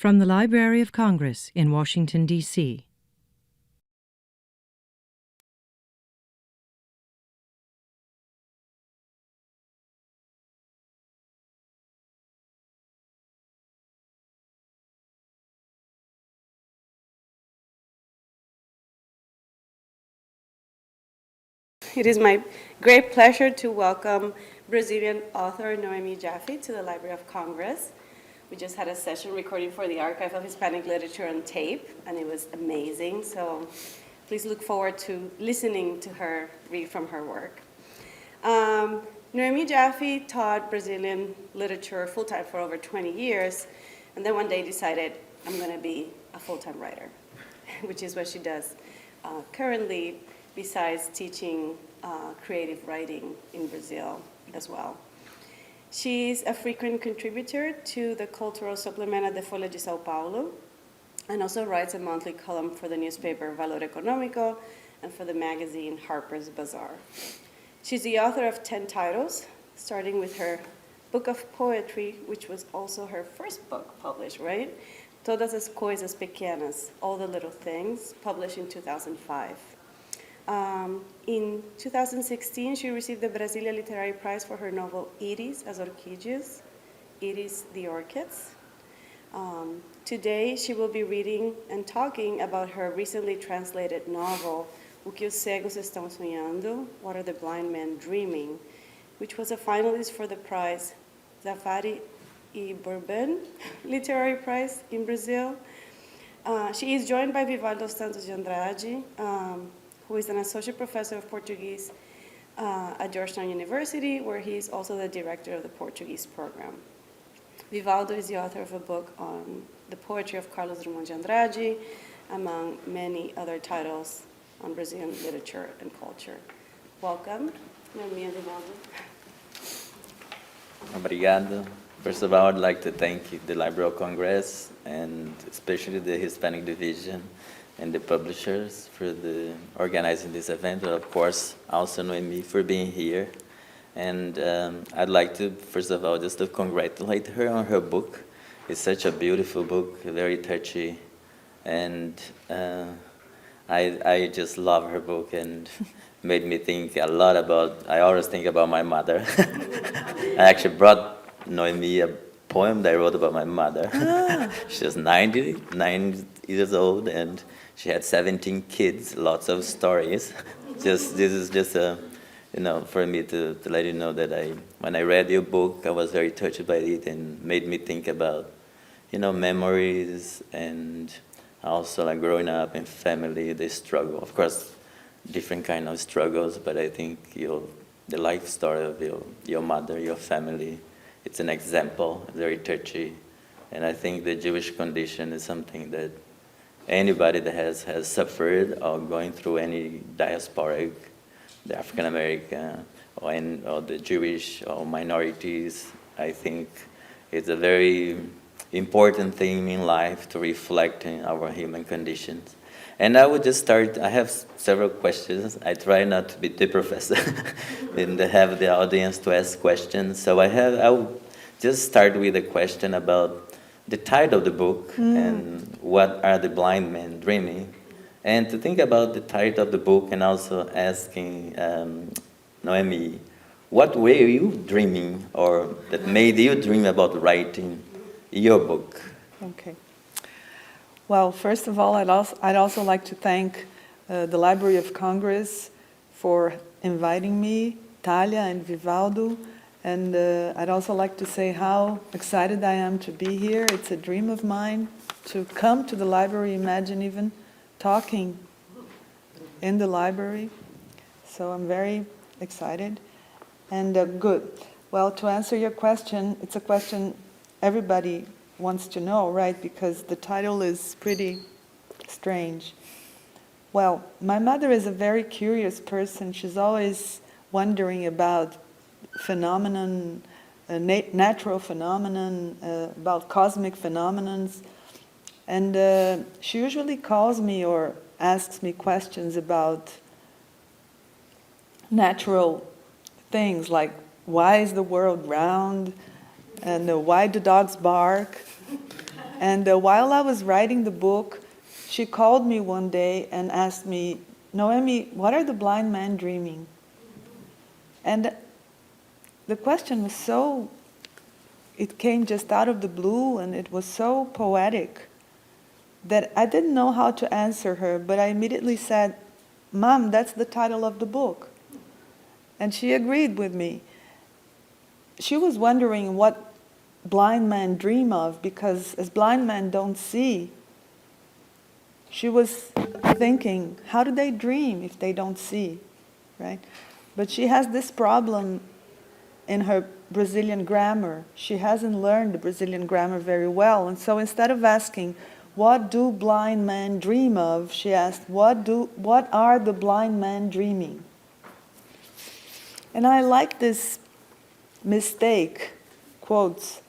From the Library of Congress in Washington, D.C. It is my great pleasure to welcome Brazilian author Noemi Jaffe to the Library of Congress. We just had a session recording for the Archive of Hispanic Literature on tape, and it was amazing. So please look forward to listening to her read from her work. Noemi Jaffe taught Brazilian literature full-time for over 20 years, and then one day decided, I'm going to be a full-time writer, which is what she does currently, besides teaching creative writing in Brazil as well. She's a frequent contributor to the cultural supplement of the Folha de São Paulo, and also writes a monthly column for the newspaper Valor Econômico and for the magazine Harper's Bazaar. She's the author of 10 titles, starting with her book of poetry, which was also her first book published, right? Todas as Coisas Pequenas, All the Little Things, published in 2005. In 2016, she received the Brasília Literary Prize for her novel Iris, as Orquídeas, Iris, the Orchids. Today, she will be reading and talking about her recently translated novel, O que os cegos estão sonhando, What are the blind men dreaming, which was a finalist for the prize Zafari e Bourbon Literary Prize in Brazil. She is joined by Vivaldo Santos de Andrade, who is an associate professor of Portuguese at Georgetown University, where he is also the director of the Portuguese program. Vivaldo is the author of a book on the poetry of Carlos Drummond de Andrade, among many other titles on Brazilian literature and culture. Welcome, Noemi and Vivaldo. Obrigado. First of all, I'd like to thank the Library of Congress, and especially the Hispanic Division, and the publishers for organizing this event, but of course also Noemi for being here. And I'd like to, first of all, just to congratulate her on her book. It's such a beautiful book, very touchy, and I just love her book, and made me think a lot about, I always think about my mother. I actually brought Noemi a poem that I wrote about my mother. She was 99 years old, and she had 17 kids, lots of stories. This is just a, for me to let you know that when I read your book, I was very touched by it and made me think about, memories, and also like growing up in family, the struggle. Of course, different kind of struggles, but I think the life story of your mother, your family, it's an example, very touchy. And I think the Jewish condition is something that anybody that has suffered or going through any diasporic, the African American or the Jewish or minorities, I think it's a very important thing in life to reflect in our human conditions. And I would just start, I have several questions. I try not to be the professor and have the audience to ask questions. So I will just start with a question about the title of the book and what are the blind men dreaming, and to think about the title of the book and also asking Noemi, what were you dreaming or that made you dream about writing your book? Okay. Well, first of all, I'd also like to thank the Library of Congress for inviting me, Talia and Vivaldo. And I'd also like to say how excited I am to be here. It's a dream of mine to come to the library, imagine even talking in the library. So I'm very excited and good. Well, to answer your question, it's a question everybody wants to know, right? Because the title is pretty strange. Well, my mother is a very curious person. She's always wondering about phenomenon, natural phenomenon, about cosmic phenomenons. And she usually calls me or asks me questions about natural things, like why is the world round, and why do dogs bark, And while I was writing the book, she called me one day and asked me, Noemi, what are the blind men dreaming? And the question was so, it came just out of the blue, and it was so poetic that I didn't know how to answer her, but I immediately said, Mom, that's the title of the book. And she agreed with me. She was wondering what blind men dream of, because as blind men don't see, she was thinking, how do they dream if they don't see, right? But she has this problem in her Brazilian grammar. She hasn't learned the Brazilian grammar very well, and so instead of asking, what do blind men dream of, she asked, what are the blind men dreaming? And I like this mistake, quotes,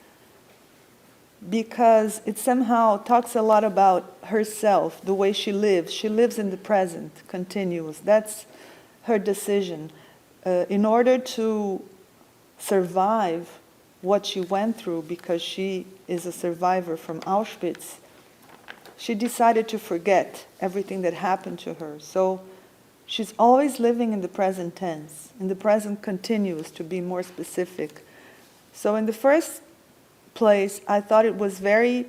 because it somehow talks a lot about herself, the way she lives. She lives in the present, continuous. That's her decision. In order to survive what she went through, because she is a survivor from Auschwitz, she decided to forget everything that happened to her. So she's always living in the present tense, in the present continuous, to be more specific. So in the first place, I thought it was very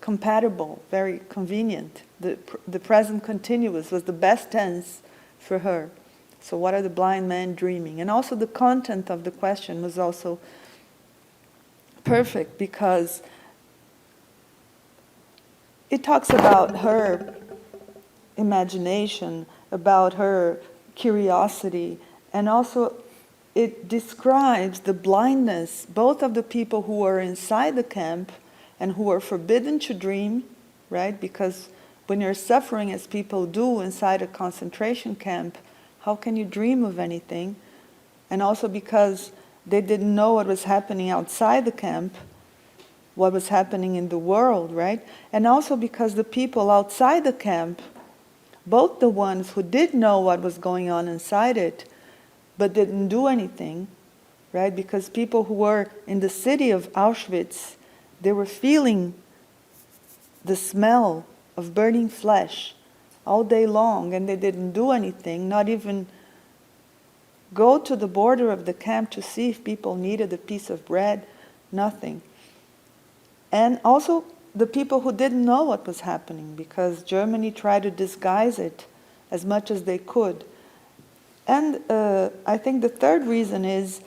compatible, very convenient. The present continuous was the best tense for her. So what are the blind men dreaming? And also the content of the question was also perfect, because it talks about her imagination, about her curiosity, and also it describes the blindness both of the people who are inside the camp and who are forbidden to dream, right? Because when you're suffering, as people do inside a concentration camp, how can you dream of anything? And also because they didn't know what was happening outside the camp, what was happening in the world, right? And also because the people outside the camp, both the ones who did know what was going on inside it, but didn't do anything, right? Because people who were in the city of Auschwitz, they were feeling the smell of burning flesh all day long, and they didn't do anything, not even go to the border of the camp to see if people needed a piece of bread, nothing. And also the people who didn't know what was happening, because Germany tried to disguise it as much as they could. And I think the third reason is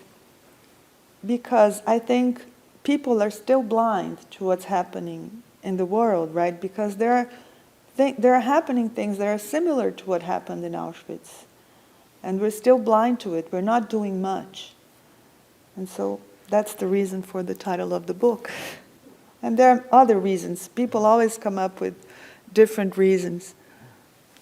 because I think people are still blind to what's happening in the world, right? Because there are happening things that are similar to what happened in Auschwitz. And we're still blind to it. We're not doing much. And so that's the reason for the title of the book. And there are other reasons. People always come up with different reasons.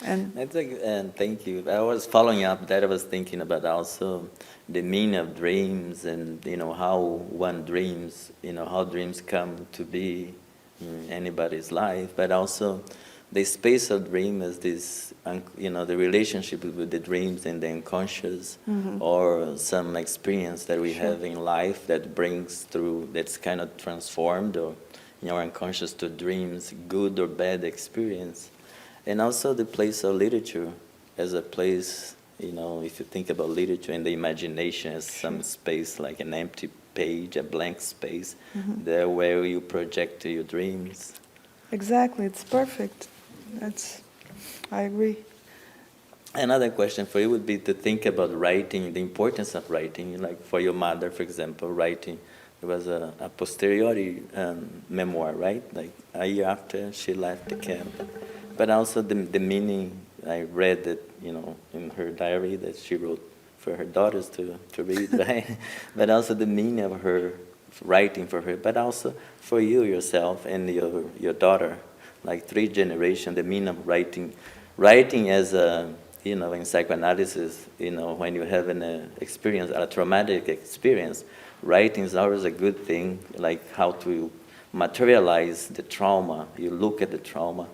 And thank you. I was following up that. I was thinking about also the meaning of dreams, and how one dreams, how dreams come to be in anybody's life, but also the space of dream is this, the relationship with the dreams and the unconscious, or some experience that we have in life that brings through, that's kind of transformed, or our unconscious to dreams, good or bad experience. And also the place of literature as a place, if you think about literature and the imagination as some space, like an empty page, a blank space, there where you project your dreams. Exactly, it's perfect. I agree. Another question for you would be to think about writing, the importance of writing, like for your mother, for example, writing. It was a posteriori memoir, right? Like a year after she left the camp. But also the meaning, I read that, in her diary that she wrote for her daughters to read, right? But also the meaning of her writing for her, but also for you yourself and your daughter, like 3 generations, the meaning of writing. Writing as a, in psychoanalysis, when you have an experience, a traumatic experience, writing is always a good thing, like how to materialize the trauma. You look at the trauma,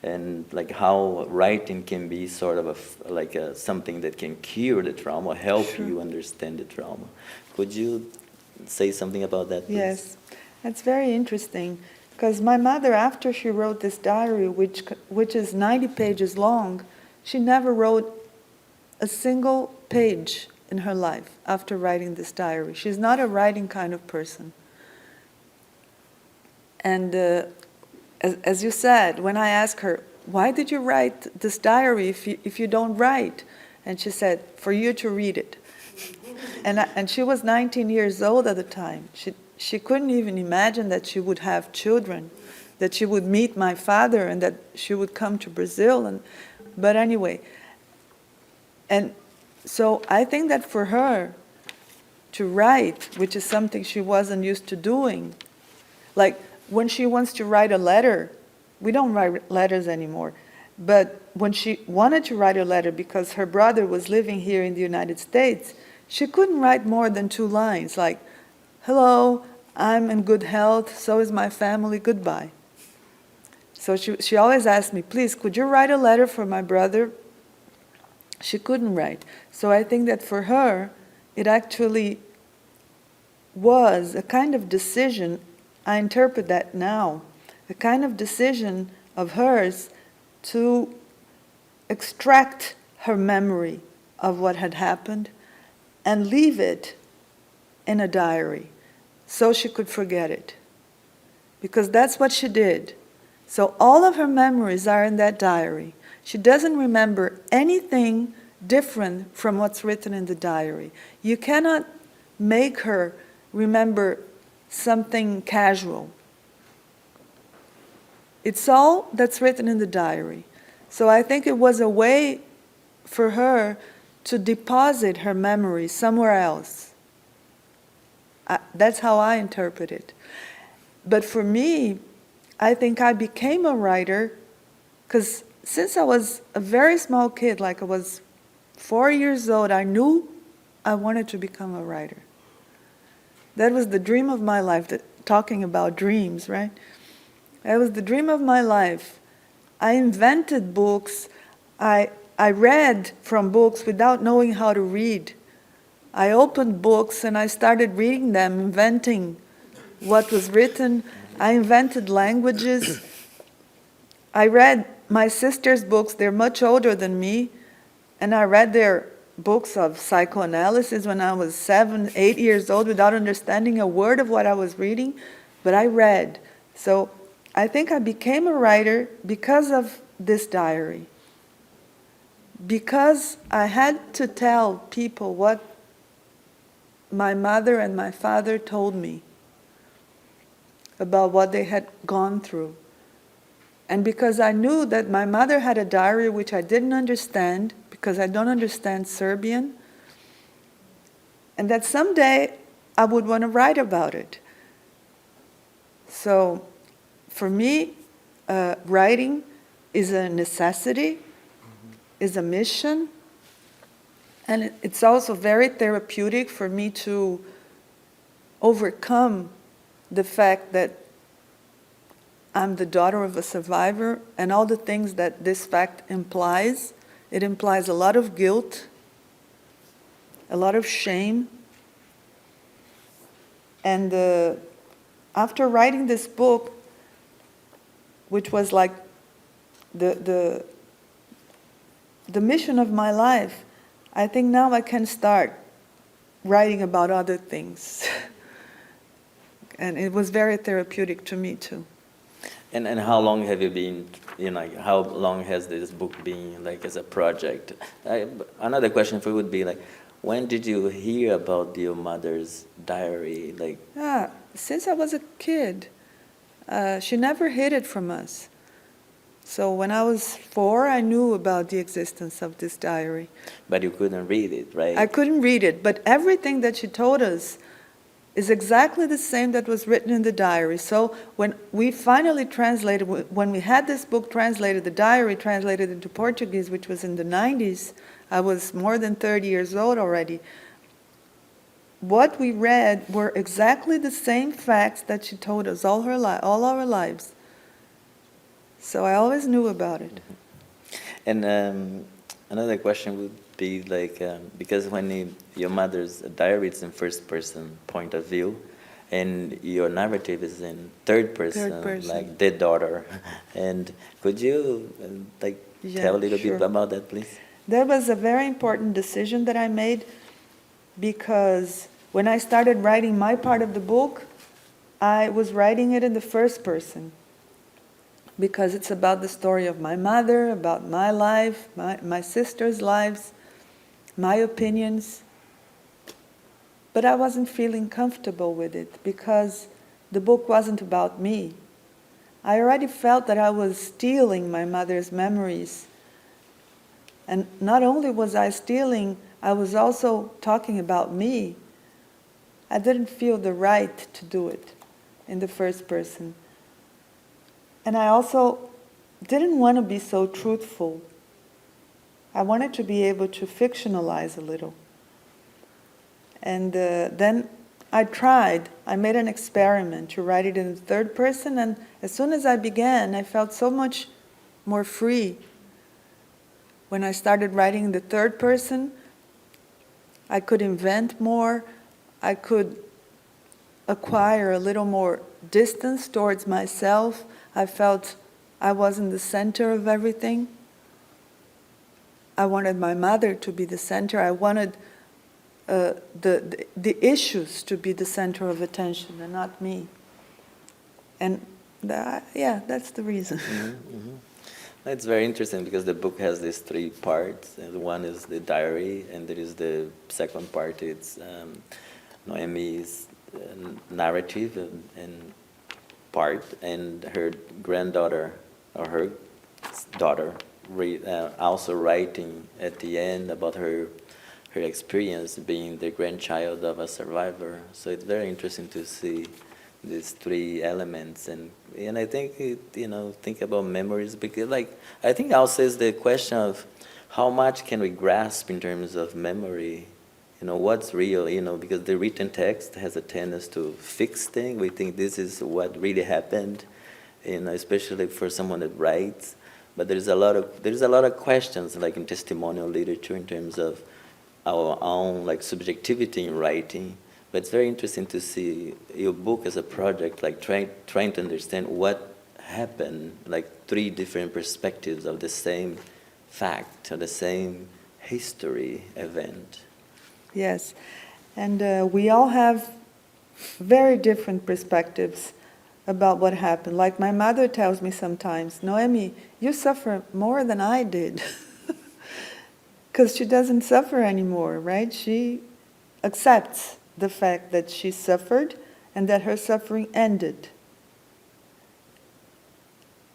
and like how writing can be sort of something that can cure the trauma, help you understand the trauma. Could you say something about that, please? Yes, that's very interesting. Because my mother, after she wrote this diary, which is 90 pages long, she never wrote a single page in her life after writing this diary. She's not a writing kind of person. And as you said, when I asked her, why did you write this diary if you don't write? And she said, for you to read it. And she was 19 years old at the time. She couldn't even imagine that she would have children, that she would meet my father, and that she would come to Brazil. But anyway, and so I think that for her to write, which is something she wasn't used to doing, like when she wants to write a letter, we don't write letters anymore, but when she wanted to write a letter because her brother was living here in the United States, she couldn't write more than 2 lines, like, hello, I'm in good health, so is my family, goodbye. So she always asked me, please, could you write a letter for my brother? She couldn't write. So I think that for her, it actually was a kind of decision, I interpret that now, a kind of decision of hers to extract her memory of what had happened and leave it in a diary so she could forget it. Because that's what she did. So all of her memories are in that diary. She doesn't remember anything different from what's written in the diary. You cannot make her remember something casual. It's all that's written in the diary. So I think it was a way for her to deposit her memory somewhere else. That's how I interpret it. But for me, I think I became a writer because since I was a very small kid, like I was 4 years old, I knew I wanted to become a writer. That was the dream of my life, talking about dreams, right? That was the dream of my life. I invented books. I read from books without knowing how to read. I opened books and I started reading them, inventing what was written. I invented languages. I read my sister's books. They're much older than me. And I read their books of psychoanalysis when I was 7, 8 years old without understanding a word of what I was reading. But I read. So I think I became a writer because of this diary. Because I had to tell people what my mother and my father told me about what they had gone through. And because I knew that my mother had a diary which I didn't understand, because I don't understand Serbian, and that someday I would want to write about it. So for me, writing is a necessity, is a mission, and it's also very therapeutic for me to overcome the fact that I'm the daughter of a survivor and all the things that this fact implies. It implies a lot of guilt, a lot of shame. And after writing this book, which was like the mission of my life, I think now I can start writing about other things. And it was very therapeutic to me too. And how long have you been, how long has this book been, like, as a project? Another question for you would be, like, when did you hear about your mother's diary? Like, since I was a kid. She never hid it from us. So when I was 4, I knew about the existence of this diary. But you couldn't read it, right? I couldn't read it, but everything that she told us is exactly the same that was written in the diary. So when we finally translated, when we had this book translated, the diary translated into Portuguese, which was in the 90s, I was more than 30 years old already. What we read were exactly the same facts that she told us all our lives. So I always knew about it. And another question would be like, because when your mother's diary is in first person point of view, and your narrative is in third person, like the daughter. And could you tell a little bit about that, please? There was a very important decision that I made, because when I started writing my part of the book, I was writing it in the first person, because it's about the story of my mother, about my life, my sister's lives, my opinions. But I wasn't feeling comfortable with it, because the book wasn't about me. I already felt that I was stealing my mother's memories. And not only was I stealing, I was also talking about me. I didn't feel the right to do it in the first person. And I also didn't want to be so truthful. I wanted to be able to fictionalize a little. And then I made an experiment to write it in the third person, and as soon as I began, I felt so much more free. When I started writing in the third person, I could invent more, I could acquire a little more distance towards myself. I felt I was in the center of everything. I wanted my mother to be the center. I wanted the issues to be the center of attention and not me. And that's the reason. Mm-hmm, mm-hmm. It's very interesting because the book has these three parts. And one is the diary, and there is the second part. It's Noemi's narrative and part, and her granddaughter or her daughter also writing at the end about her experience being the grandchild of a survivor. So it's very interesting to see these three elements, and I think think about memories, because I think also is the question of how much can we grasp in terms of memory, what's real, because the written text has a tendency to fix things. We think this is what really happened, especially for someone that writes. But there's a lot of questions like in testimonial literature in terms of our own subjectivity in writing. But it's very interesting to see your book as a project, trying to understand what happened, three different perspectives of the same fact or the same history event. Yes, and we all have very different perspectives about what happened. Like my mother tells me sometimes, Noemi, you suffer more than I did. Because she doesn't suffer anymore, right? She accepts the fact that she suffered and that her suffering ended.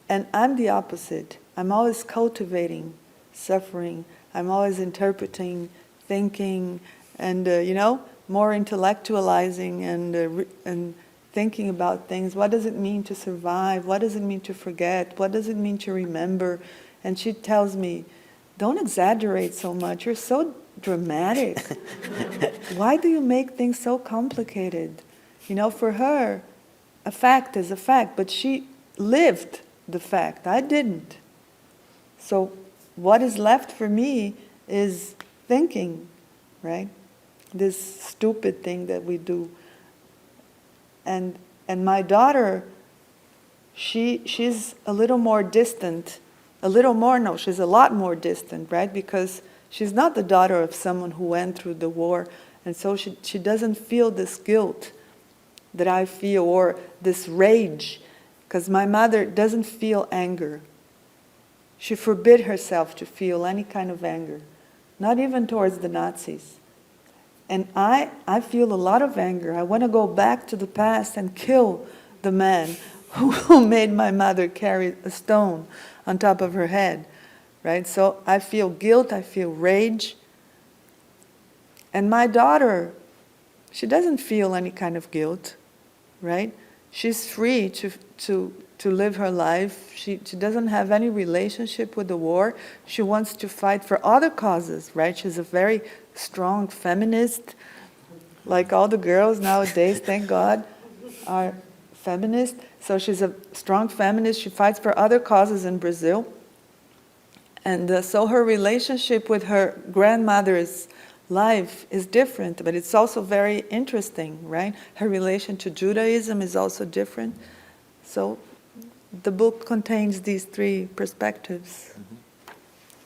And I'm the opposite. I'm always cultivating suffering. I'm always interpreting, thinking, and more intellectualizing and thinking about things. What does it mean to survive? What does it mean to forget? What does it mean to remember? And she tells me, don't exaggerate so much. You're so dramatic. Why do you make things so complicated? For her, a fact is a fact, but she lived the fact. I didn't. So what is left for me is thinking, right? This stupid thing that we do. And my daughter, she's a little more distant. She's a lot more distant, right? Because she's not the daughter of someone who went through the war, and so she doesn't feel this guilt that I feel, or this rage, because my mother doesn't feel anger. She forbid herself to feel any kind of anger, not even towards the Nazis. And I feel a lot of anger. I want to go back to the past and kill the man who made my mother carry a stone on top of her head, right? So I feel guilt, I feel rage. And my daughter, she doesn't feel any kind of guilt, right? She's free to live her life. She doesn't have any relationship with the war. She wants to fight for other causes, right? She's a very strong feminist, like all the girls nowadays, thank God, are feminist. So she's a strong feminist. She fights for other causes in Brazil. And so her relationship with her grandmother's life is different, but it's also very interesting, right? Her relation to Judaism is also different. So the book contains these three perspectives.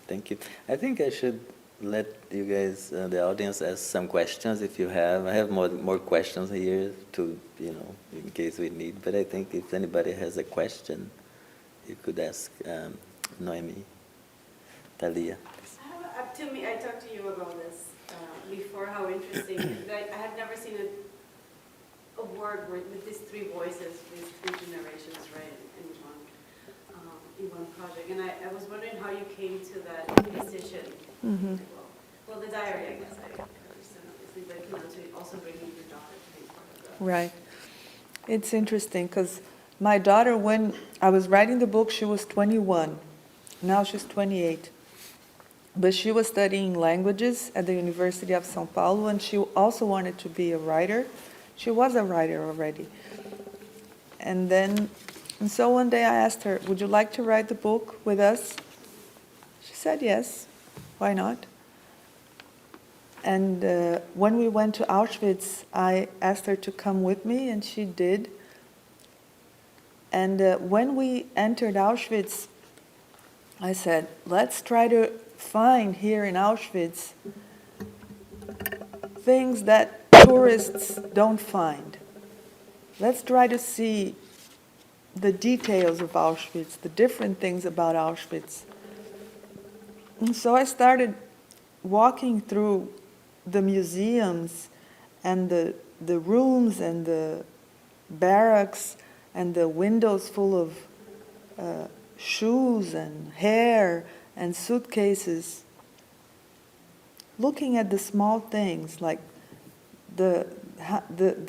Thank you. I think I should let you guys, the audience, ask some questions if you have. I have more questions here to, in case we need. But I think if anybody has a question, you could ask Noemi, Talia. To me, I talked to you about this before, how interesting. I have never seen a work with these three voices, these three generations, right, in one project. And I was wondering how you came to that decision. Mm-hmm. Well, the diary, I guess, I understand, obviously, but to also bringing your daughter to be part of that. Right. It's interesting because my daughter, when I was writing the book, she was 21. Now she's 28. But she was studying languages at the University of São Paulo, and she also wanted to be a writer. She was a writer already. And so one day I asked her, would you like to write the book with us? She said yes. Why not? And when we went to Auschwitz, I asked her to come with me, and she did. And when we entered Auschwitz, I said, let's try to find here in Auschwitz things that tourists don't find. Let's try to see the details of Auschwitz, the different things about Auschwitz. And so I started walking through the museums and the rooms and the barracks and the windows full of shoes and hair and suitcases, looking at the small things like the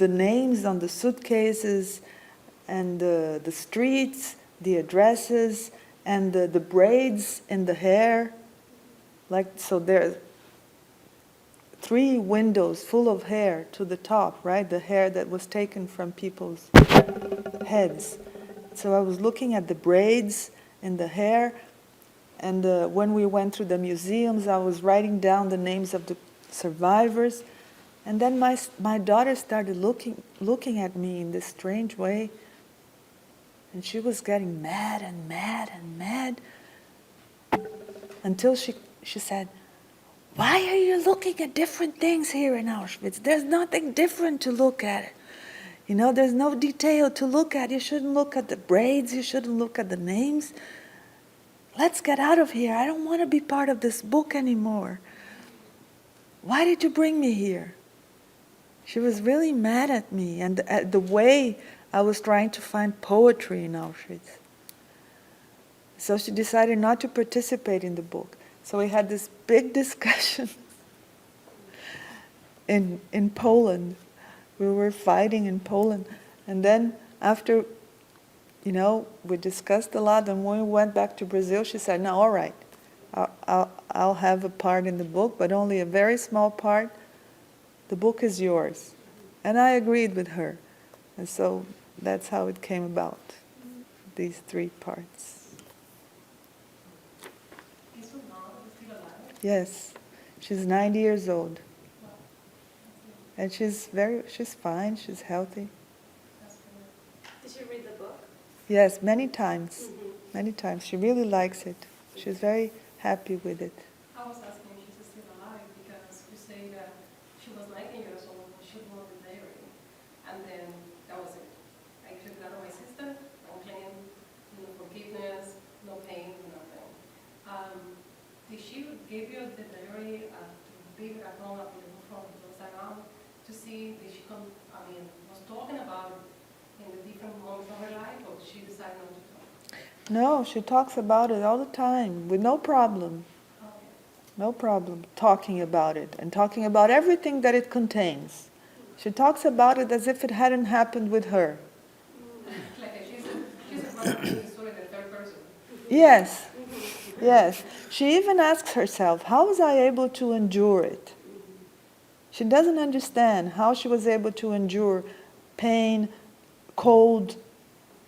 names on the suitcases and the streets, the addresses, and the braids in the hair. So there are 3 windows full of hair to the top, right? The hair that was taken from people's heads. So I was looking at the braids in the hair, and when we went through the museums, I was writing down the names of the survivors. And then my daughter started looking at me in this strange way, and she was getting mad and mad and mad, until she said, why are you looking at different things here in Auschwitz? There's nothing different to look at. There's no detail to look at. You shouldn't look at the braids. You shouldn't look at the names. Let's get out of here. I don't want to be part of this book anymore. Why did you bring me here? She was really mad at me and at the way I was trying to find poetry in Auschwitz. So she decided not to participate in the book. So we had this big discussion in Poland. We were fighting in Poland. And then after, we discussed a lot, and when we went back to Brazil, she said, no, all right, I'll have a part in the book, but only a very small part. The book is yours. And I agreed with her. And so that's how it came about, these 3 parts. Is your mom still alive? Yes, she's 90 years old. And she's fine, she's healthy. Did you read the book? Yes, many times. Many times. She really likes it. She's very happy with it. I was asking if she's still alive because you say that she was 19 years old when she wrote the diary. And then that was it. I took that on my sister, no claim, no forgiveness, no pain, nothing. Did she give you the diary to be at home after the book from those around to see, did she was talking about it in the different moments of her life, or she decided not to talk? No, she talks about it all the time with no problem. Okay. No problem talking about it and talking about everything that it contains. She talks about it as if it hadn't happened with her. Like she's a person story in the third person. Yes, yes. She even asks herself, how was I able to endure it? She doesn't understand how she was able to endure pain, cold,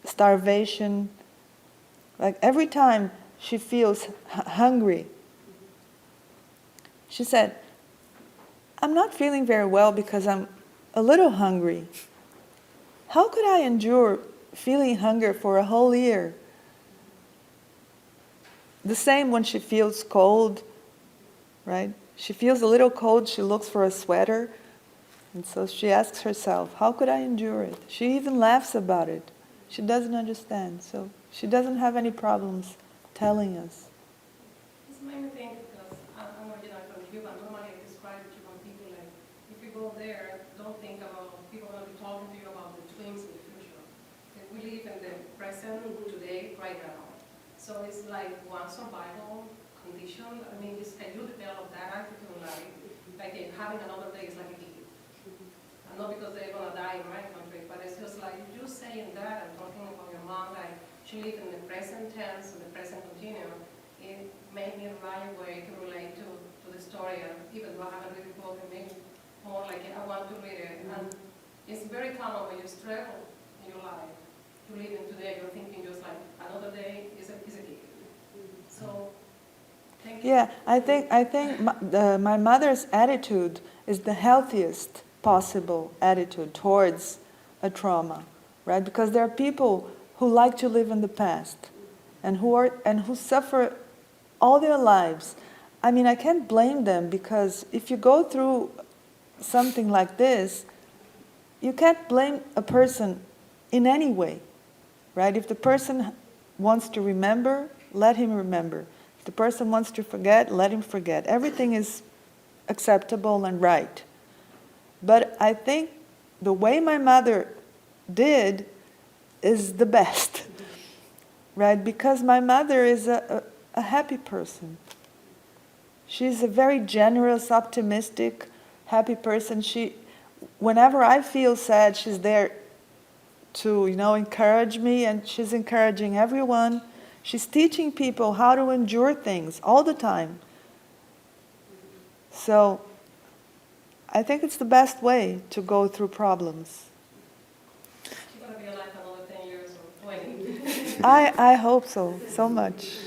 starvation. Like every time she feels hungry. She said, I'm not feeling very well because I'm a little hungry. How could I endure feeling hunger for a whole year? The same when she feels cold, right? She feels a little cold, she looks for a sweater, and so she asks herself, how could I endure it? She even laughs about it. She doesn't understand, so she doesn't have any problems telling us. This made me think because I'm originally from Cuba. Normally I describe Cuban people like, if you go there, don't think about people going to be talking to you about the dreams in the future. Like, we live in the present, today, right now. So it's like one survival condition. I mean, it's, can you develop that attitude in life? Like having another day is like a gift. And not because they're going to die in my country, but it's just like you saying that and talking about your mom, like she lived in the present tense and the present continuum. It made me right away to relate to the story, and even though I haven't read the book, it made me more like I want to read it. And it's very common when you struggle in your life to live in today, you're thinking just like another day is a gift. So, thank you. Yeah, I think my mother's attitude is the healthiest possible attitude towards a trauma, right? Because there are people who like to live in the past and who suffer all their lives. I mean, I can't blame them, because if you go through something like this, you can't blame a person in any way, right? If the person wants to remember, let him remember. If the person wants to forget, let him forget. Everything is acceptable and right. But I think the way my mother did is the best, right? Because my mother is a happy person. She's a very generous, optimistic, happy person. Whenever I feel sad, she's there to, encourage me, and she's encouraging everyone. She's teaching people how to endure things all the time. So I think it's the best way to go through problems. She's going to be alive another 10 years or 20. I hope so much.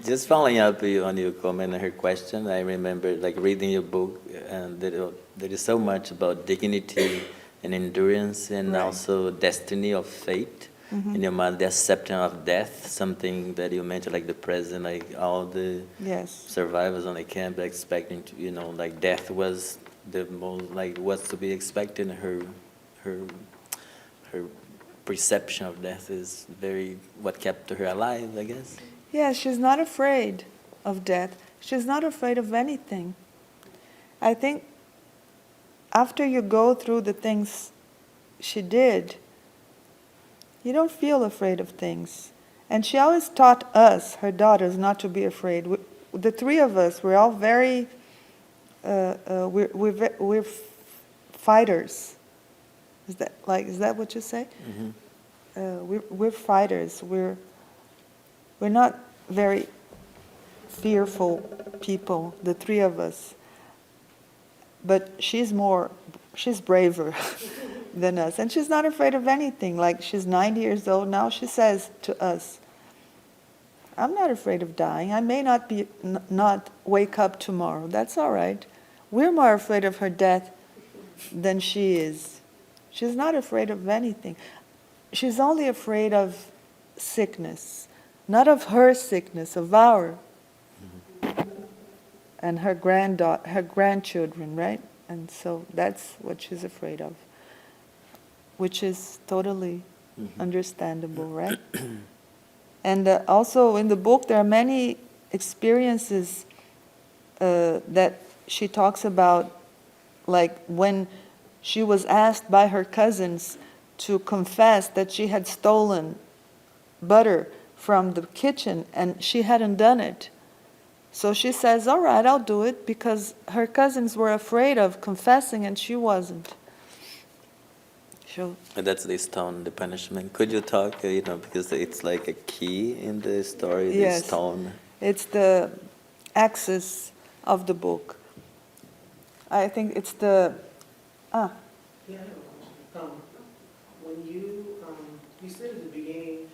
Just following up on your comment and her question, I remember reading your book, and there is so much about dignity and endurance, and Right. also destiny of fate. Mm-hmm. In your mind, the acceptance of death, something that you mentioned, like the present, like all the Yes. survivors on the camp expecting to, death was the most, what's to be expected. Her perception of death is very what kept her alive, I guess. Yeah, she's not afraid of death. She's not afraid of anything. I think after you go through the things she did, you don't feel afraid of things. And she always taught us, her daughters, not to be afraid. The three of us, we're all very, we're fighters. Is that what you say? Mm-hmm. We're fighters. We're not very fearful people, the three of us. But she's braver than us. And she's not afraid of anything. Like, she's 90 years old now. She says to us, I'm not afraid of dying. I may not wake up tomorrow. That's all right. We're more afraid of her death than she is. She's not afraid of anything. She's only afraid of sickness. Not of her sickness, of our. And her grandchildren, right? And so that's what she's afraid of, which is totally understandable, right? And also in the book there are many experiences that she talks about, like when she was asked by her cousins to confess that she had stolen butter from the kitchen and she hadn't done it. So she says, all right, I'll do it, because her cousins were afraid of confessing and she wasn't. And that's the stone, the punishment. Could you talk, because it's like a key in the story, Yes. the stone. It's the axis of the book. I think it's the... Yeah, I have a question. When you said at the beginning,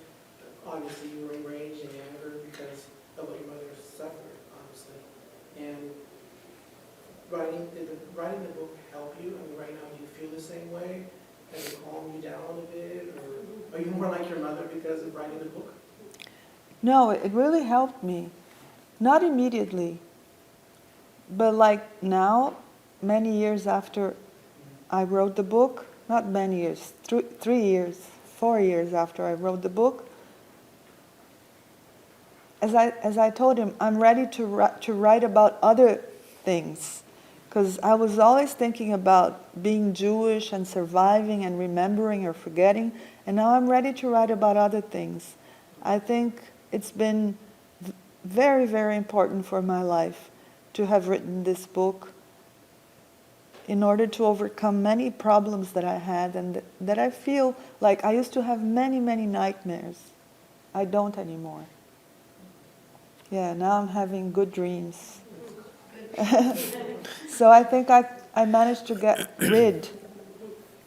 obviously you were enraged and anger because of you more like your mother because of writing the book? No, it really helped me. Not immediately, but like now, many years after I wrote the book, not many years, 3 years, 4 years after I wrote the book, as I told him, I'm ready to write about other things. Because I was always thinking about being Jewish and surviving and remembering or forgetting, and now I'm ready to write about other things. I think it's been very, very important for my life to have written this book in order to overcome many problems that I had and that I feel like I used to have many, many nightmares. I don't anymore. Yeah, now I'm having good dreams. So I think I managed to get rid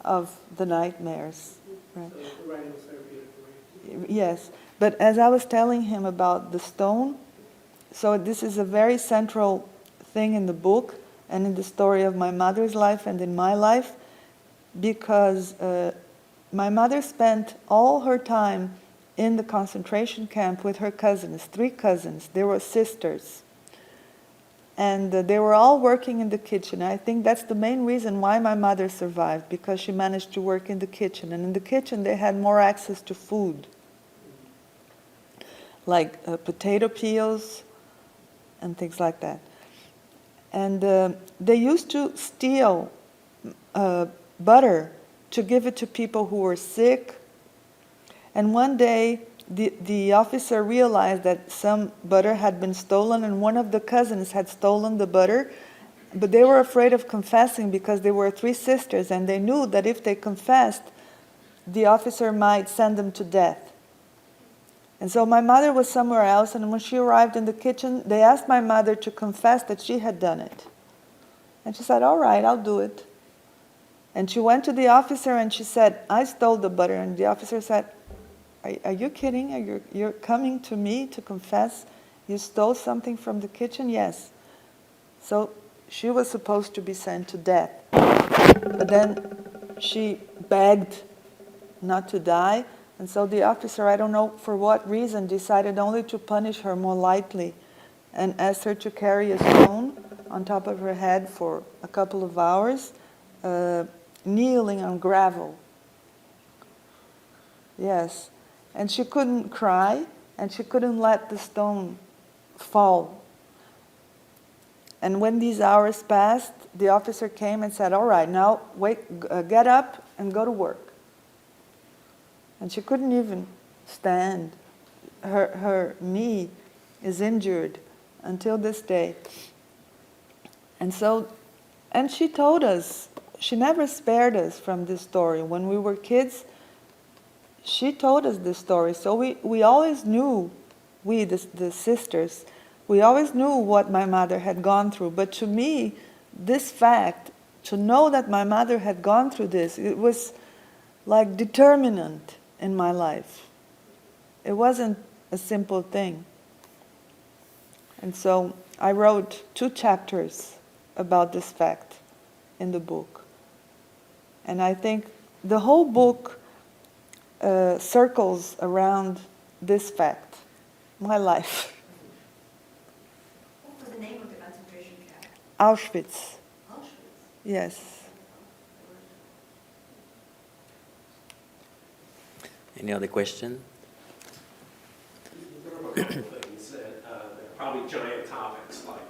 of the nightmares. Right. So the writing was therapeutic for you. Yes, but as I was telling him about the stone, so this is a very central thing in the book and in the story of my mother's life and in my life, because my mother spent all her time in the concentration camp with her cousins, 3 cousins. They were sisters. And they were all working in the kitchen. I think that's the main reason why my mother survived, because she managed to work in the kitchen. And in the kitchen, they had more access to food, like potato peels and things like that. And they used to steal butter to give it to people who were sick. And one day, the officer realized that some butter had been stolen, and one of the cousins had stolen the butter, but they were afraid of confessing because they were 3 sisters, and they knew that if they confessed, the officer might send them to death. And so my mother was somewhere else, and when she arrived in the kitchen, they asked my mother to confess that she had done it. And she said, "All right, I'll do it." And she went to the officer and she said, "I stole the butter." And the officer said, Are you kidding? You're coming to me to confess you stole something from the kitchen? Yes. So she was supposed to be sent to death. But then she begged not to die. And so the officer, I don't know for what reason, decided only to punish her more lightly and asked her to carry a stone on top of her head for a couple of hours, kneeling on gravel. Yes. And she couldn't cry, and she couldn't let the stone fall. And when these hours passed, the officer came and said, "All right, now get up and go to work." And she couldn't even stand. Her knee is injured until this day. And she told us, she never spared us from this story. When we were kids, she told us this story, so we always knew, the sisters, we always knew what my mother had gone through. But to me, this fact, to know that my mother had gone through this, it was like determinant in my life. It wasn't a simple thing. And so I wrote 2 chapters about this fact in the book. And I think the whole book circles around this fact, my life. What was the name of the concentration camp? Auschwitz. Auschwitz. Yes. Any other question? There are a couple things that they're probably giant topics, like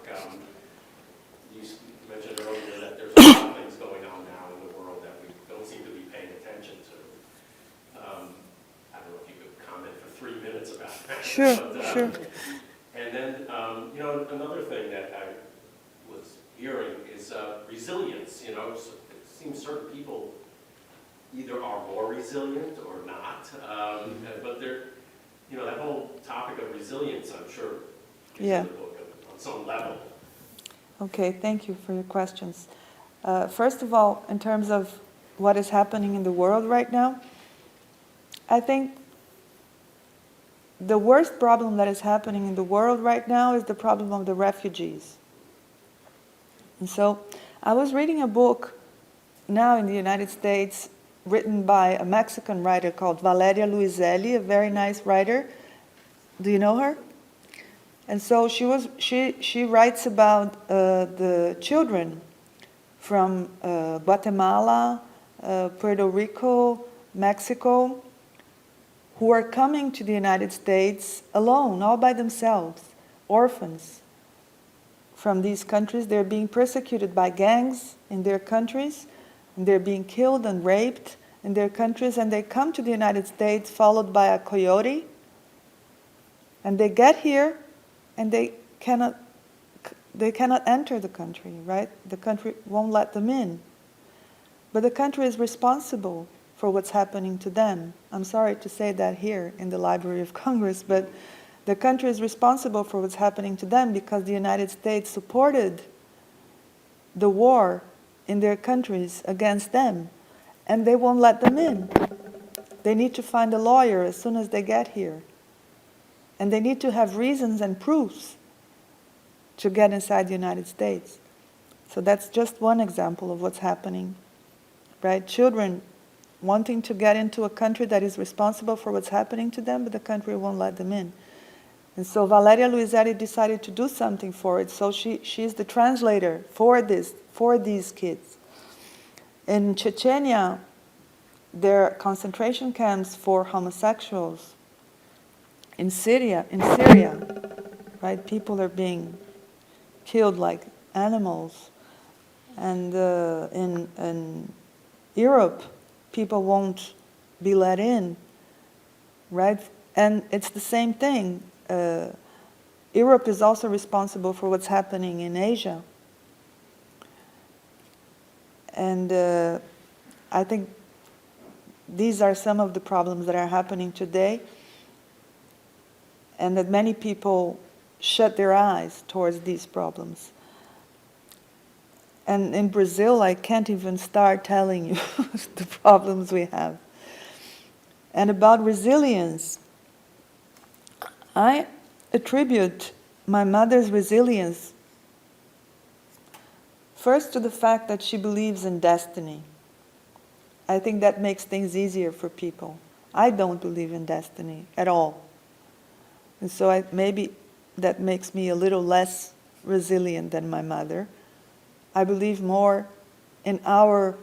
you mentioned earlier that there's a lot of things going on now in the world that we don't seem to be paying attention to. I don't know if you could comment for 3 minutes about that. Sure, but, sure. And then, another thing that I was hearing is resilience. So it seems certain people either are more resilient or not. But that whole topic of resilience, I'm sure, is Yeah. in the book on some level. Okay, thank you for your questions. First of all, in terms of what is happening in the world right now, I think the worst problem that is happening in the world right now is the problem of the refugees. And so I was reading a book now in the United States written by a Mexican writer called Valeria Luiselli, a very nice writer. Do you know her? And so she writes about the children from Guatemala, Puerto Rico, Mexico, who are coming to the United States alone, all by themselves, orphans from these countries. They're being persecuted by gangs in their countries, and they're being killed and raped in their countries, and they come to the United States followed by a coyote, and they get here, and they cannot enter the country, right? The country won't let them in. But the country is responsible for what's happening to them. I'm sorry to say that here in the Library of Congress, but the country is responsible for what's happening to them because the United States supported the war in their countries against them, and they won't let them in. They need to find a lawyer as soon as they get here. And they need to have reasons and proofs to get inside the United States. So that's just one example of what's happening, right? Children wanting to get into a country that is responsible for what's happening to them, but the country won't let them in. And so Valeria Luiselli decided to do something for it. So she's the translator for these kids. In Chechnya, there are concentration camps for homosexuals. In Syria, right, people are being killed like animals. And in Europe, people won't be let in, right? And it's the same thing. Europe is also responsible for what's happening in Asia. And I think these are some of the problems that are happening today, and that many people shut their eyes towards these problems. And in Brazil, I can't even start telling you the problems we have. And about resilience, I attribute my mother's resilience first to the fact that she believes in destiny. I think that makes things easier for people. I don't believe in destiny at all. And so maybe that makes me a little less resilient than my mother. I believe more in our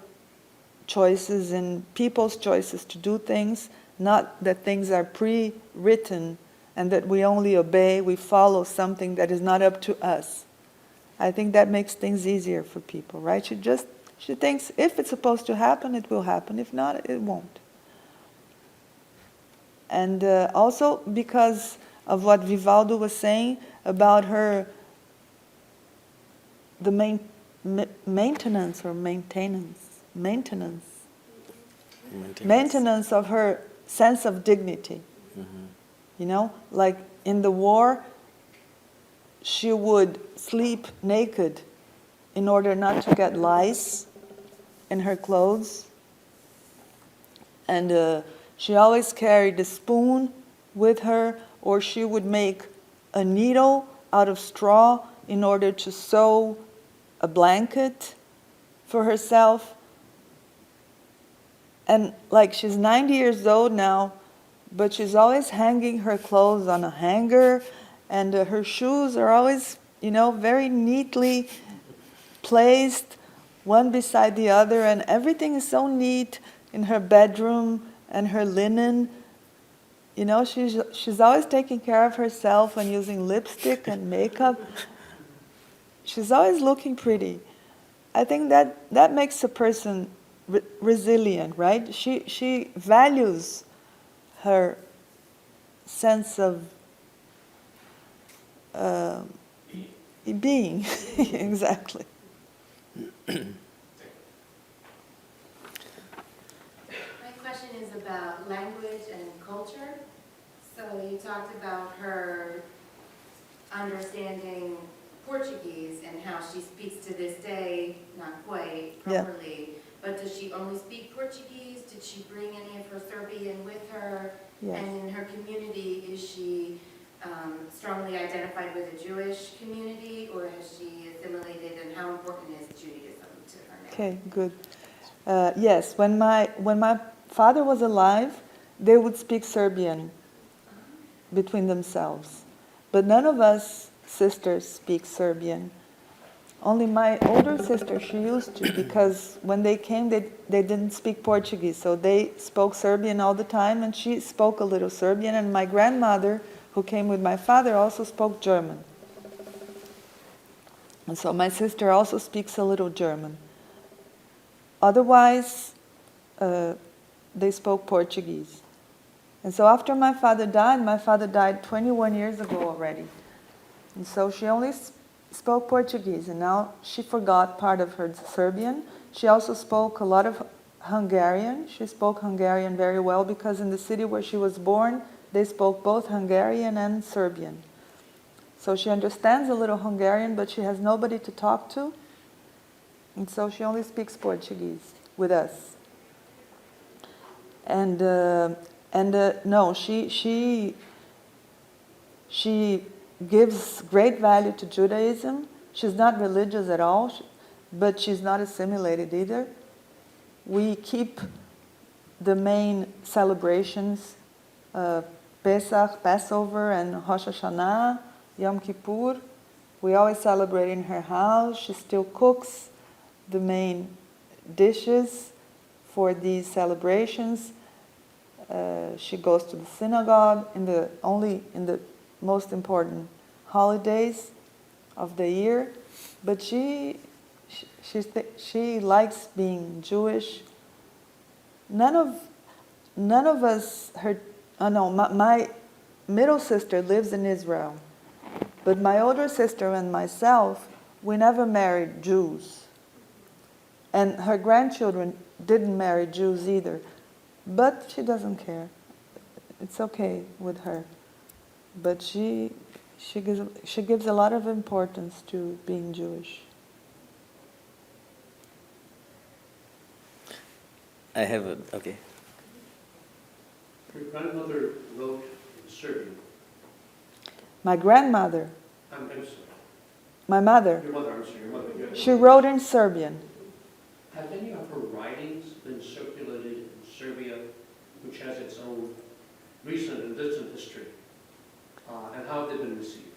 choices, in people's choices to do things, not that things are pre-written and that we only obey, we follow something that is not up to us. I think that makes things easier for people, right? She thinks if it's supposed to happen, it will happen. If not, it won't. And also because of what Vivaldo was saying about her, the maintenance of her sense of dignity. Mm-hmm. You know, like in the war, she would sleep naked in order not to get lice in her clothes. And she always carried a spoon with her, or she would make a needle out of straw in order to sew a blanket for herself. And like she's 90 years old now, but she's always hanging her clothes on a hanger, and her shoes are always, very neatly placed, one beside the other, and everything is so neat in her bedroom and her linen. She's always taking care of herself and using lipstick and makeup. She's always looking pretty. I think that makes a person resilient, right? She values her sense of being. Exactly. My question is about language and culture. So you talked about her understanding Portuguese and how she speaks to this day, not quite properly, but does she only speak Portuguese? Did she bring any of her Serbian with her? Yes. And in her community, is she strongly identified with a Jewish community, or has she assimilated, and how important is Judaism to her now? Okay, good. Yes, when my father was alive, they would speak Serbian between themselves. But none of us sisters speak Serbian. Only my older sister, she used to, because when they came, they didn't speak Portuguese, so they spoke Serbian all the time, and she spoke a little Serbian, and my grandmother, who came with my father, also spoke German. And so my sister also speaks a little German. Otherwise, they spoke Portuguese. And so after my father died 21 years ago already. And so she only spoke Portuguese, and now she forgot part of her Serbian. She also spoke a lot of Hungarian. She spoke Hungarian very well because in the city where she was born, they spoke both Hungarian and Serbian. So she understands a little Hungarian, but she has nobody to talk to. And so she only speaks Portuguese with us. And no, she gives great value to Judaism. She's not religious at all, but she's not assimilated either. We keep the main celebrations, Pesach, Passover, and Rosh Hashanah, Yom Kippur. We always celebrate in her house. She still cooks the main dishes for these celebrations. She goes to the synagogue only in the most important holidays of the year, but she likes being Jewish. None of us. My middle sister lives in Israel, but my older sister and myself, we never married Jews, and her grandchildren didn't marry Jews either. But she doesn't care. It's okay with her. But she gives a lot of importance to being Jewish. Okay. Your grandmother wrote in Serbian. My grandmother, I'm sorry. my mother, Your mother, I'm sorry, your mother. she wrote in Serbian. Have any of her writings been circulated in Serbia, which has its own recent and distant history? And how have they been received?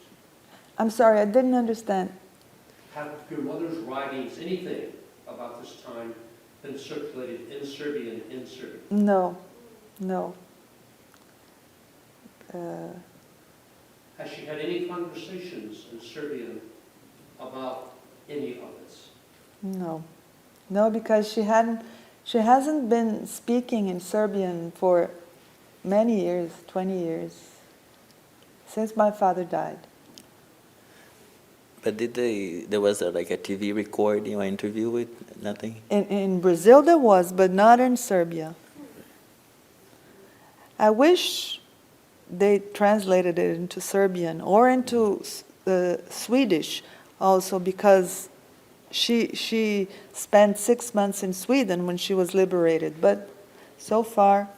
I'm sorry, I didn't understand. Have your mother's writings, anything about this time, been circulated in Serbian in Serbia? No. Has she had any conversations in Serbian about any of this? No, because she hasn't been speaking in Serbian for many years, 20 years, since my father died. But there was like a TV recording or interview with nothing? In Brazil there was, but not in Serbia. I wish they translated it into Serbian or into Swedish also, because she spent 6 months in Sweden when she was liberated, but so far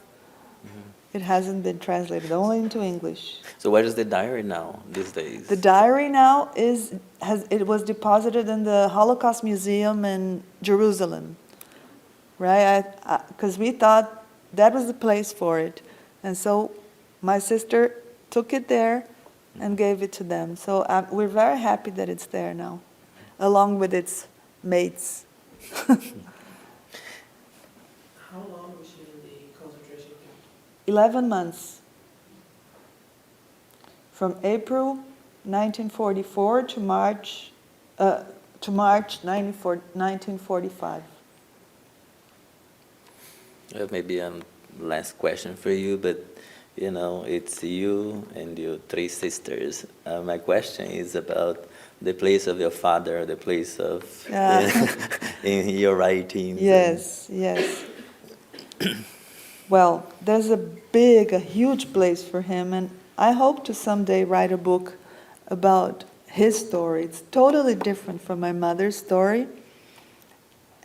it hasn't been translated, only into English. So where is the diary now these days? The diary now it was deposited in the Holocaust Museum in Jerusalem, right? Because we thought that was the place for it, and so my sister took it there and gave it to them. So we're very happy that it's there now, along with its mates. How long was she in the concentration camp? 11 months. From April 1944 to March 1945. Maybe last question for you, but it's you and your 3 sisters. My question is about the place of your father, the place of in your writings. Yes. Well, there's a huge place for him, and I hope to someday write a book about his story. It's totally different from my mother's story.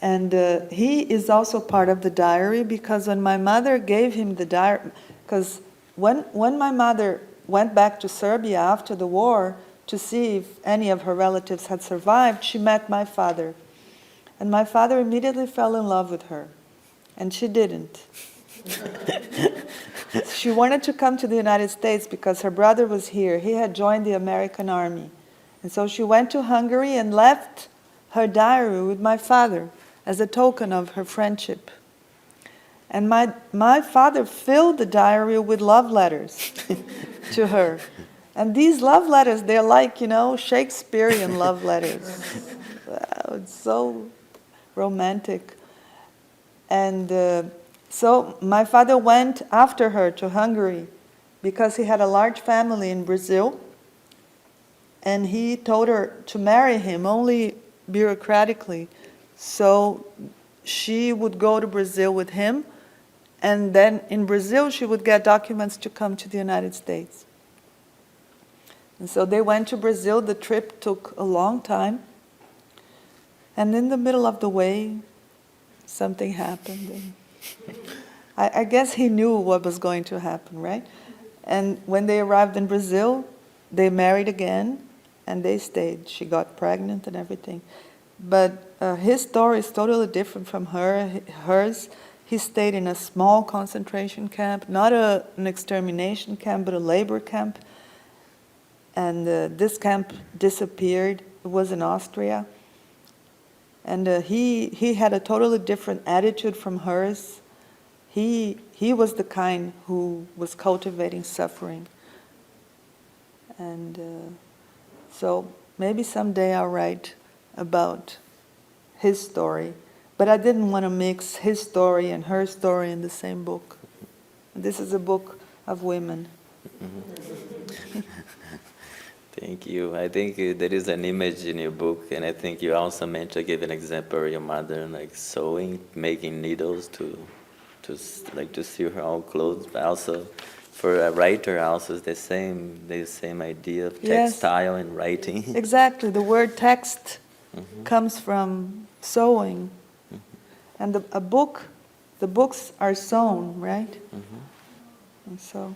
And he is also part of the diary, because when my mother gave him the diary, because when my mother went back to Serbia after the war to see if any of her relatives had survived, she met my father. And my father immediately fell in love with her, and she didn't. She wanted to come to the United States because her brother was here. He had joined the American Army. And so she went to Hungary and left her diary with my father as a token of her friendship. And my father filled the diary with love letters to her. And these love letters, they're like, Shakespearean love letters. Wow, it's so romantic. And so my father went after her to Hungary because he had a large family in Brazil. And he told her to marry him only bureaucratically. So she would go to Brazil with him. And then in Brazil, she would get documents to come to the United States. And so they went to Brazil. The trip took a long time. And in the middle of the way, something happened. And I guess he knew what was going to happen, right? And when they arrived in Brazil, they married again, and they stayed. She got pregnant and everything. But his story is totally different from hers. He stayed in a small concentration camp, not an extermination camp, but a labor camp. And this camp disappeared. It was in Austria. And he had a totally different attitude from hers. He was the kind who was cultivating suffering. And so maybe someday I'll write about his story. But I didn't want to mix his story and her story in the same book. This is a book of women. Thank you. I think there is an image in your book, and I think you also meant to give an example of your mother, like sewing, making needles to sew her own clothes. But also, for a writer, also the same idea of textile and writing. Exactly. The word text comes from sewing. And the books are sewn, right? And so.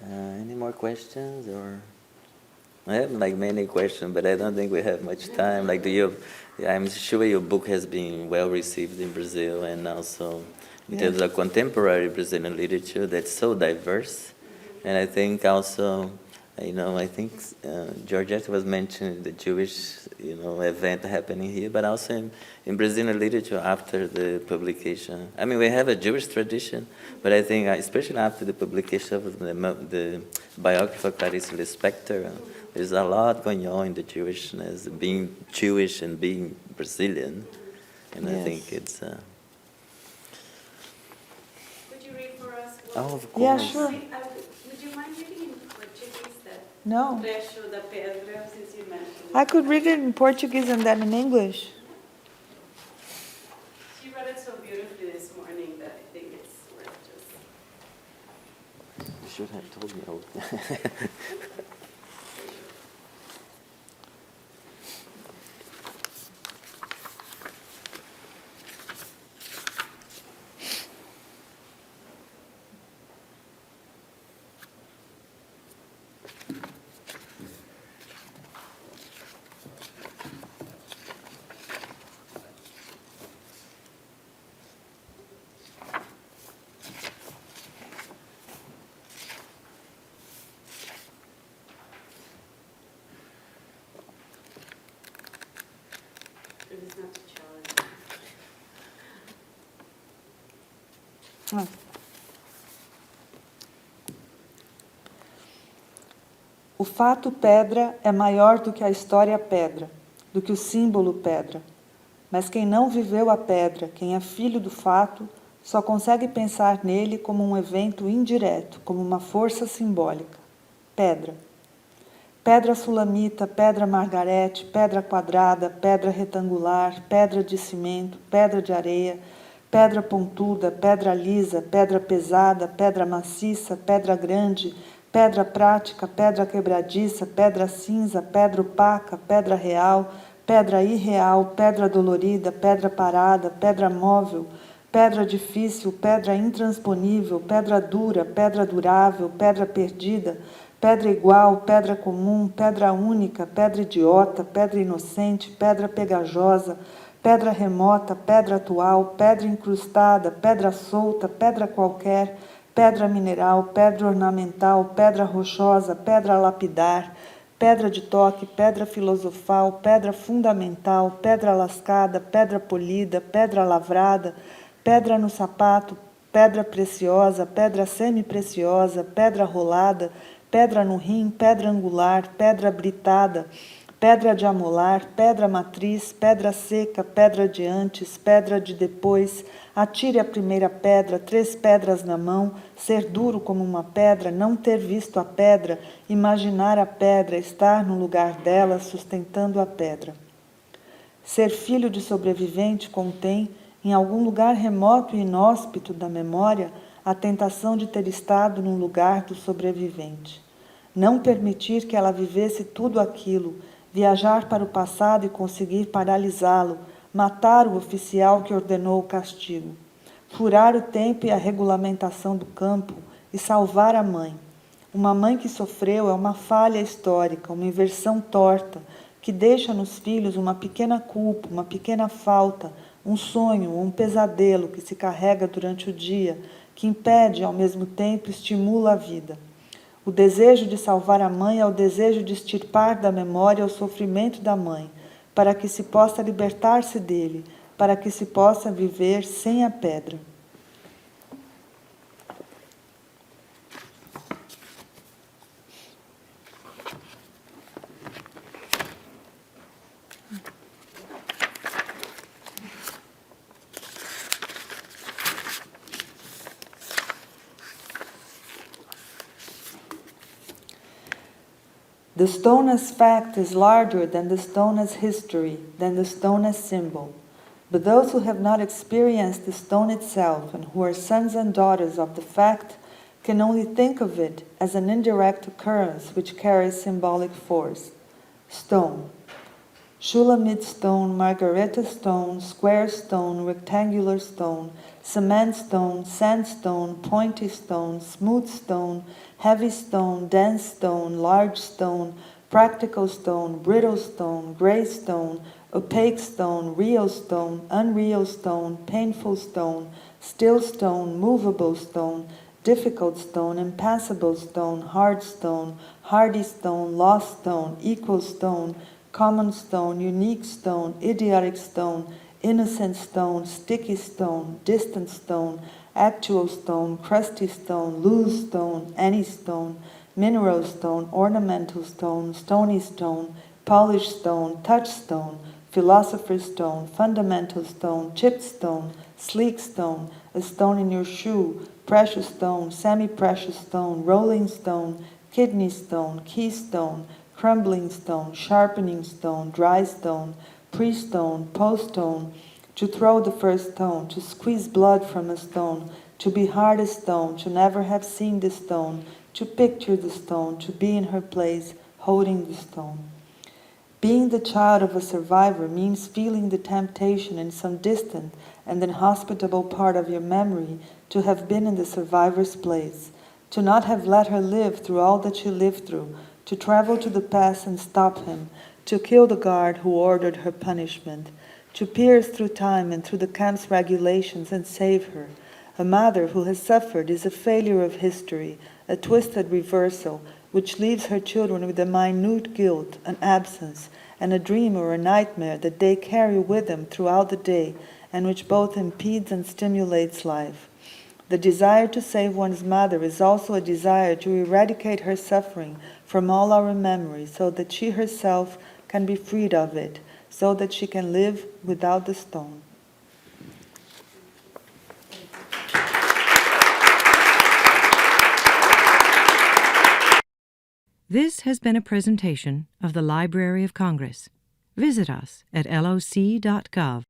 Any more questions? Or I have many questions, but I don't think we have much time. I'm sure your book has been well received in Brazil, and also in terms of contemporary Brazilian literature that's so diverse. And I think also, I think Georgette was mentioning the Jewish, event happening here, but also in Brazilian literature after the publication. I mean, we have a Jewish tradition, but I think especially after the publication of the biography of Clarice Lispector, there's a lot going on in the Jewishness, being Jewish and being Brazilian, and I think it's. Would you read for us? Oh, of course. Yeah, sure. Would you mind reading in Portuguese that No. trecho da pedra, since you mentioned it? I could read it in Portuguese and then in English. She read it so beautifully this morning that I think it's worth just... You should have told me. It is not too challenging. O fato pedra é maior do que a história pedra, do que o símbolo pedra. Mas quem não viveu a pedra, quem é filho do fato, só consegue pensar nele como um evento indireto, como uma força simbólica. Pedra. Pedra sulamita, pedra margarete, pedra quadrada, pedra retangular, pedra de cimento, pedra de areia, pedra pontuda, pedra lisa, pedra pesada, pedra maciça, pedra grande, pedra prática, pedra quebradiça, pedra cinza, pedra opaca, pedra real, pedra irreal, pedra dolorida, pedra parada, pedra móvel, pedra difícil, pedra intransponível, pedra dura, pedra durável, pedra perdida, pedra igual, pedra comum, pedra única, pedra idiota, pedra inocente, pedra pegajosa, pedra remota, pedra atual, pedra incrustada, pedra solta, pedra qualquer, pedra mineral, pedra ornamental, pedra rochosa, pedra lapidar, pedra de toque, pedra filosofal, pedra fundamental, pedra lascada, pedra polida, pedra lavrada, pedra no sapato, pedra preciosa, pedra semi-preciosa, pedra rolada, pedra no rim, pedra angular, pedra britada, pedra de amolar, pedra matriz, pedra seca, pedra de antes, pedra de depois, atire a primeira pedra, 3 pedras na mão, ser duro como uma pedra, não ter visto a pedra, imaginar a pedra, estar no lugar dela, sustentando a pedra. Ser filho de sobrevivente contém, em algum lugar remoto e inóspito da memória, a tentação de ter estado num lugar do sobrevivente. Não permitir que ela vivesse tudo aquilo, viajar para o passado e conseguir paralisá-lo, matar o oficial que ordenou o castigo, furar o tempo e a regulamentação do campo e salvar a mãe. Uma mãe que sofreu é uma falha histórica, uma inversão torta, que deixa nos filhos uma pequena culpa, uma pequena falta, um sonho ou um pesadelo que se carrega durante o dia, que impede e ao mesmo tempo estimula a vida. O desejo de salvar a mãe é o desejo de extirpar da memória o sofrimento da mãe, para que se possa libertar-se dele, para que se possa viver sem a pedra. The stone as fact is larger than the stone as history, than the stone as symbol. But those who have not experienced the stone itself and who are sons and daughters of the fact can only think of it as an indirect occurrence which carries symbolic force. Stone. Shulamite stone, margarita stone, square stone, rectangular stone, cement stone, sandstone, pointy stone, smooth stone, heavy stone, dense stone, large stone, practical stone, brittle stone, gray stone, opaque stone, real stone, unreal stone, painful stone, still stone, movable stone, difficult stone, impassable stone, hard stone, hardy stone, lost stone, equal stone, common stone, unique stone, idiotic stone, innocent stone, sticky stone, distant stone, actual stone, crusty stone, loose stone, any stone, mineral stone, ornamental stone, stony stone, polished stone, touchstone, philosopher's stone, fundamental stone, chipped stone, sleek stone, a stone in your shoe, precious stone, semi-precious stone, rolling stone, kidney stone, keystone, crumbling stone, sharpening stone, dry stone, pre-stone, post-stone, to throw the first stone, to squeeze blood from a stone, to be hard as stone, to never have seen the stone, to picture the stone, to be in her place, holding the stone. Being the child of a survivor means feeling the temptation in some distant and inhospitable part of your memory to have been in the survivor's place, to not have let her live through all that she lived through, to travel to the past and stop him, to kill the guard who ordered her punishment, to pierce through time and through the camp's regulations and save her. A mother who has suffered is a failure of history, a twisted reversal, which leaves her children with a minute guilt, an absence, and a dream or a nightmare that they carry with them throughout the day, and which both impedes and stimulates life. The desire to save one's mother is also a desire to eradicate her suffering from all our memories, so that she herself can be freed of it, so that she can live without the stone. This has been a presentation of the Library of Congress. Visit us at loc.gov.